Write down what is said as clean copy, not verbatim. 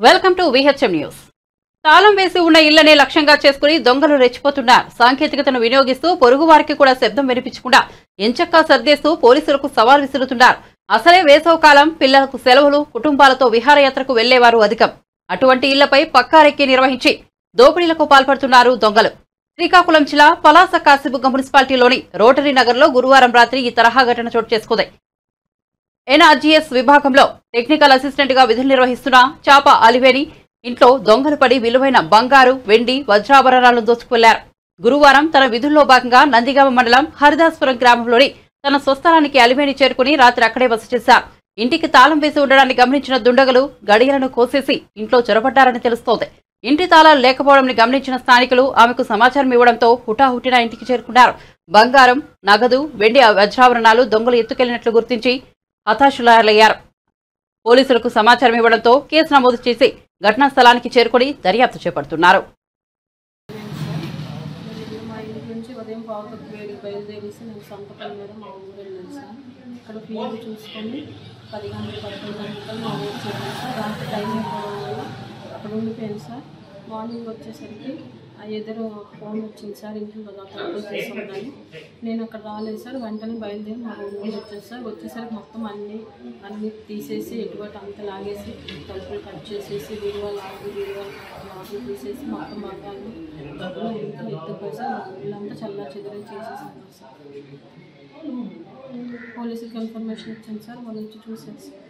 Welcome to విహెచ్ఎం news. తాళం వేసి ఉన్న ఇళ్లనే లక్ష్యంగా చేసుకుని దొంగలు రెచ్చిపోతున్నారు. సాంకేతికతను వినియోగిస్తూ పొరుగు వారికి కూడా శబ్దం వినిపించకుండా ఎంచక్కా సర్దేస్తూ పోలీసులకు సవాల్ విసురుతున్నారు. అసలే వేసవకాలం, పిల్లలకు సెలవులు, కుటుంబాలతో విహారయాత్రకు వెళ్లేవారు అధికం. అటువంటి ఇళ్లపై పక్కారెక్కి నిర్వహించి దోపిడీలకు పాల్పడుతున్నారు దొంగలు. శ్రీకాకుళం జిల్లా పలాస కాశీబుగ్గ మున్సిపాలిటీలోని రోటరీ నగర్లో గురువారం రాత్రి ఈ తరహా ఘటన చోటు చేసుకుంది. ఎన్ఆర్జీఎస్ విభాగంలో టెక్నికల్ అసిస్టెంట్ గా విధులు నిర్వహిస్తున్న చాప అలివేని ఇంట్లో దొంగలు పడి విలువైన బంగారు, వెండి, వజ్రాభరణాలను దోచుకువెళ్లారు. గురువారం తన విధుల్లో భాగంగా నందిగామ మండలం హరిదాస్పురం గ్రామంలోని తన స్వస్థలానికి అలివేని చేరుకుని రాత్రి అక్కడే బస చేశారు. ఇంటికి తాళం వేసి ఉండడాన్ని గమనించిన దుండగులు గడియలను కోసేసి ఇంట్లో చొరబడ్డారని తెలుస్తోంది. ఇంటి తాళాలు లేకపోవడాన్ని గమనించిన స్థానికులు ఆమెకు సమాచారం ఇవ్వడంతో హుటాహుటిన ఇంటికి చేరుకున్నారు. బంగారం, నగదు, వెండి, వజ్రాభరణాలు దొంగలు ఎత్తుకెళ్లినట్లు గుర్తించి హతాశులయ్యారు. పోలీసులకు సమాచారం ఇవ్వడంతో కేసు నమోదు చేసి ఘటనా స్థలానికి చేరుకుని దర్యాప్తు చేపడుతున్నారు. మార్నింగ్ వచ్చేసరికి ఆ ఎదురు ఫోన్ వచ్చింది సార్, ఇంట్లో తలుపులు తీసుకుంటాను. నేను అక్కడ రాలేదు సార్, వెంటనే బయలుదేరి మా రూమ్ వచ్చాను సార్. వచ్చేసరికి మొత్తం అన్నీ తీసేసి ఎటువంటి అంత లాగేసి తలుపులు కట్ చేసేసి వీడియోలు తీసేసి మొత్తం భాగాన్ని డబ్బులు ఎత్తుపోయి సార్ ఇల్లంతా చల్లా చెదరని చేసేసాను సార్. పోలీసుకి ఇన్ఫర్మేషన్ ఇచ్చాను సార్, వాళ్ళు వచ్చి చూసారు సార్.